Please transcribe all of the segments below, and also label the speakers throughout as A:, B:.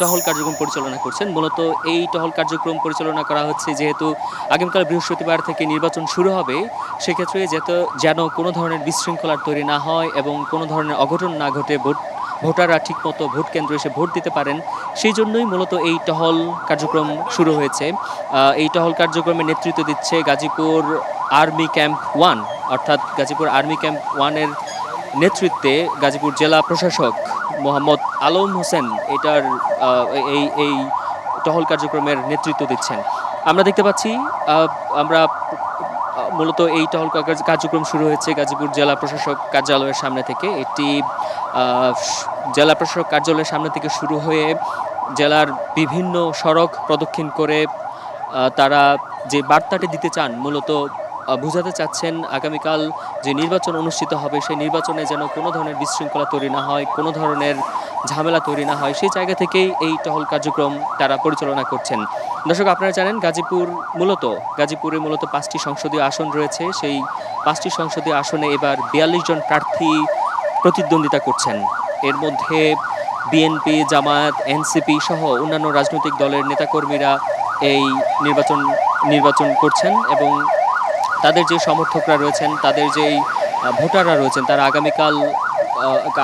A: টহল কার্যক্রম পরিচালনা করছেন। মূলত এই টহল কার্যক্রম পরিচালনা করা হচ্ছে যেহেতু আগামীকাল বৃহস্পতিবার থেকে নির্বাচন শুরু হবে, সেক্ষেত্রে যেন কোনো ধরনের বিশৃঙ্খলার তৈরি না হয় এবং কোনো ধরনের অঘটন না ঘটে, ভোটাররা ঠিকমতো ভোট কেন্দ্রে এসে ভোট দিতে পারেন, সেই জন্যই মূলত এই টহল কার্যক্রম শুরু হয়েছে। এই টহল কার্যক্রমে নেতৃত্ব দিচ্ছে গাজীপুর আর্মি ক্যাম্প 1, অর্থাৎ গাজীপুর আর্মি ক্যাম্প 1 এর নেতৃত্বে গাজীপুর জেলা প্রশাসক মোহাম্মদ আলম হোসেন এটার এই টহল কার্যক্রমের নেতৃত্ব দিচ্ছেন। আমরা দেখতে পাচ্ছি আমরা মূলত এই টহল কার্যক্রম শুরু হয়েছে গাজীপুর জেলা প্রশাসক কার্যালয়ের সামনে থেকে। এটি জেলা প্রশাসক কার্যালয়ের সামনে থেকে শুরু হয়ে জেলার বিভিন্ন সড়ক প্রদক্ষিণ করে তারা যে বার্তাটি দিতে চান, মূলত বোঝাতে চাচ্ছেন আগামীকাল যে নির্বাচন অনুষ্ঠিত হবে সেই নির্বাচনে যেন কোনো ধরনের বিশৃঙ্খলা তৈরি না হয়, কোনো ধরনের ঝামেলা তৈরি না হয়, সেই জায়গা থেকেই এই টহল কার্যক্রম তারা পরিচালনা করছেন। দর্শক, আপনারা জানেন গাজীপুরে মূলত 5টি সংসদীয় আসন রয়েছে। সেই 5টি সংসদীয় আসনে এবার 42 জন প্রার্থী প্রতিদ্বন্দ্বিতা করছেন। এর মধ্যে বিএনপি, জামায়াত, এনসিপি সহ অন্যান্য রাজনৈতিক দলের নেতাকর্মীরা এই নির্বাচন করছেন এবং তাদের যে সমর্থকরা রয়েছেন, তাদের যেই ভোটাররা রয়েছেন, তারা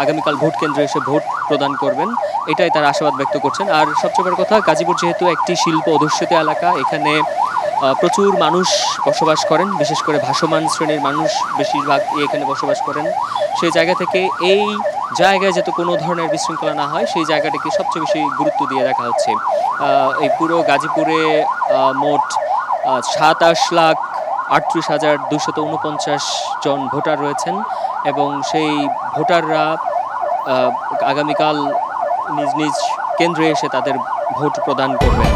A: আগামীকাল ভোট কেন্দ্রে এসে ভোট প্রদান করবেন, এটাই তারা আশাবাদ ব্যক্ত করছেন। আর সবচেয়ে বড় কথা, গাজীপুর যেহেতু একটি শিল্প অধ্যুষিত এলাকা, এখানে প্রচুর মানুষ বসবাস করেন, বিশেষ করে ভাসমান শ্রেণীর মানুষ বেশিরভাগ এখানে বসবাস করেন। সেই জায়গা থেকে এই জায়গায় যাতে কোনো ধরনের বিশৃঙ্খলা না হয়, সেই জায়গাটাকে সবচেয়ে বেশি গুরুত্ব দিয়ে দেখা হচ্ছে। এই পুরো গাজীপুরে মোট 27,38,249 জন ভোটার রয়েছেন এবং সেই ভোটাররা আগামীকাল নিজ নিজ কেন্দ্রে এসে তাদের ভোট প্রদান করবেন।